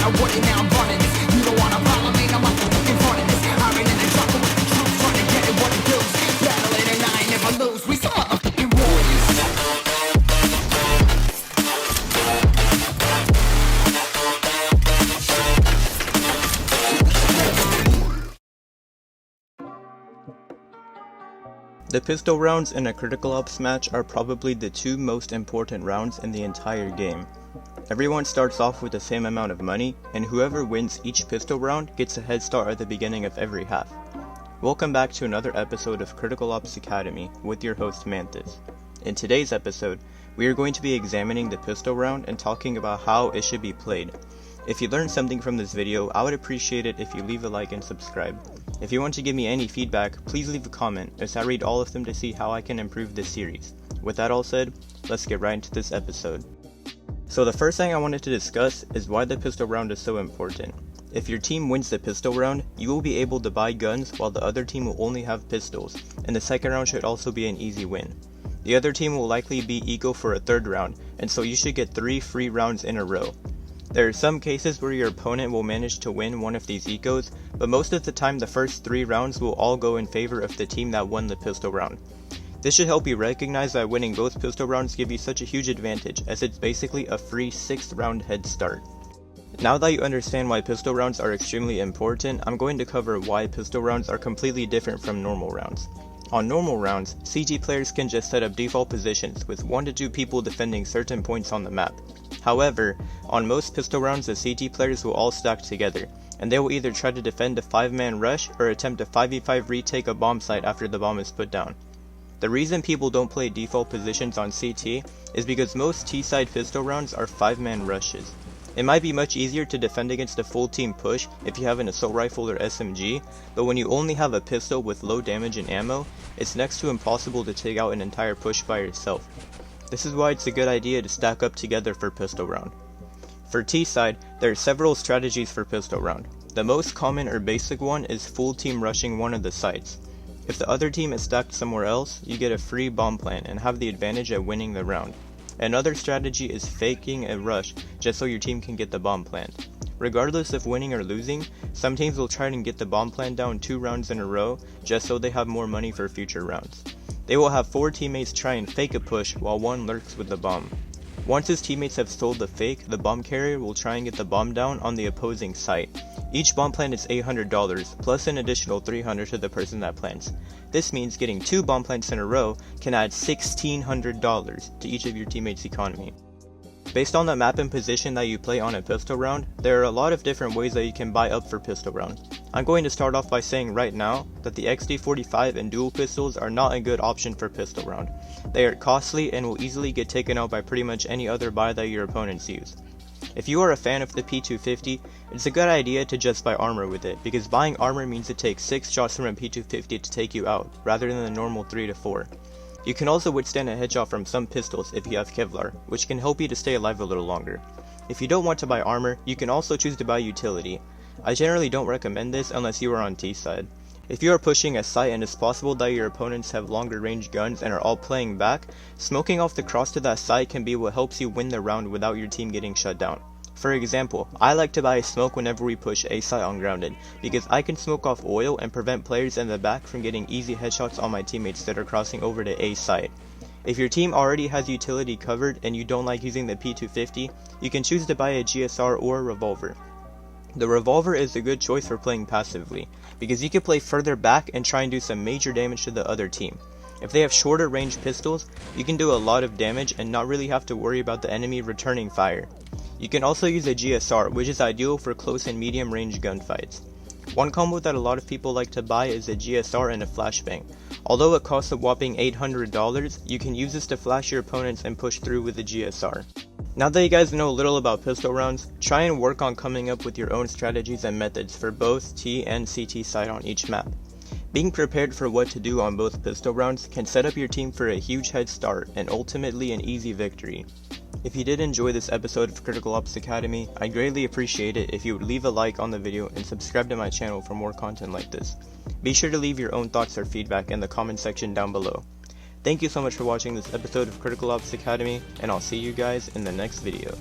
I want it now, I'm running this. You don't wanna follow me, I'm up in front of this. Hiring in the truck with the troops, trying to get it what it does. Battling and I never lose, we some motherfucking warriors. The pistol rounds in a critical ops match are probably the two most important rounds in the entire game. Everyone starts off with the same amount of money, and whoever wins each pistol round gets a head start at the beginning of every half. Welcome back to another episode of Critical Ops Academy with your host Mantis. In today's episode, we are going to be examining the pistol round and talking about how it should be played. If you learned something from this video, I would appreciate it if you leave a like and subscribe. If you want to give me any feedback, please leave a comment, as I read all of them to see how I can improve this series. With that all said, let's get right into this episode. So the first thing I wanted to discuss is why the pistol round is so important. If your team wins the pistol round, you will be able to buy guns while the other team will only have pistols, and the second round should also be an easy win. The other team will likely be eco for a third round, and so you should get 3 free rounds in a row. There are some cases where your opponent will manage to win one of these ecos, but most of the time the first 3 rounds will all go in favor of the team that won the pistol round. This should help you recognize that winning both pistol rounds give you such a huge advantage, as it's basically a free 6th round head start. Now that you understand why pistol rounds are extremely important, I'm going to cover why pistol rounds are completely different from normal rounds. On normal rounds, CT players can just set up default positions with 1 to 2 people defending certain points on the map. However, on most pistol rounds the CT players will all stack together, and they will either try to defend a 5-man rush or attempt a 5v5 retake a bomb site after the bomb is put down. The reason people don't play default positions on CT is because most T-side pistol rounds are 5-man rushes. It might be much easier to defend against a full team push if you have an assault rifle or SMG, but when you only have a pistol with low damage and ammo, it's next to impossible to take out an entire push by yourself. This is why it's a good idea to stack up together for pistol round. For T-side, there are several strategies for pistol round. The most common or basic one is full team rushing one of the sites. If the other team is stacked somewhere else, you get a free bomb plant and have the advantage at winning the round. Another strategy is faking a rush just so your team can get the bomb plant. Regardless of winning or losing, some teams will try and get the bomb plant down 2 rounds in a row just so they have more money for future rounds. They will have 4 teammates try and fake a push while 1 lurks with the bomb. Once his teammates have sold the fake, the bomb carrier will try and get the bomb down on the opposing site. Each bomb plant is $800, plus an additional $300 to the person that plants. This means getting 2 bomb plants in a row can add $1,600 to each of your teammates' economy. Based on the map and position that you play on a pistol round, there are a lot of different ways that you can buy up for pistol round. I'm going to start off by saying right now that the XD45 and dual pistols are not a good option for pistol round. They are costly and will easily get taken out by pretty much any other buy that your opponents use. If you are a fan of the P250, it's a good idea to just buy armor with it, because buying armor means it takes 6 shots from a P250 to take you out, rather than the normal 3 to 4. You can also withstand a headshot from some pistols if you have Kevlar, which can help you to stay alive a little longer. If you don't want to buy armor, you can also choose to buy utility. I generally don't recommend this unless you are on T-side. If you are pushing a site and it's possible that your opponents have longer range guns and are all playing back, smoking off the cross to that site can be what helps you win the round without your team getting shut down. For example, I like to buy smoke whenever we push A site on grounded, because I can smoke off oil and prevent players in the back from getting easy headshots on my teammates that are crossing over to A site. If your team already has utility covered and you don't like using the P250, you can choose to buy a GSR or a revolver. The revolver is a good choice for playing passively, because you can play further back and try and do some major damage to the other team. If they have shorter range pistols, you can do a lot of damage and not really have to worry about the enemy returning fire. You can also use a GSR, which is ideal for close and medium range gunfights. One combo that a lot of people like to buy is a GSR and a flashbang. Although it costs a whopping $800, you can use this to flash your opponents and push through with the GSR. Now that you guys know a little about pistol rounds, try and work on coming up with your own strategies and methods for both T and CT side on each map. Being prepared for what to do on both pistol rounds can set up your team for a huge head start and ultimately an easy victory. If you did enjoy this episode of Critical Ops Academy, I'd greatly appreciate it if you would leave a like on the video and subscribe to my channel for more content like this. Be sure to leave your own thoughts or feedback in the comment section down below. Thank you so much for watching this episode of Critical Ops Academy, and I'll see you guys in the next video.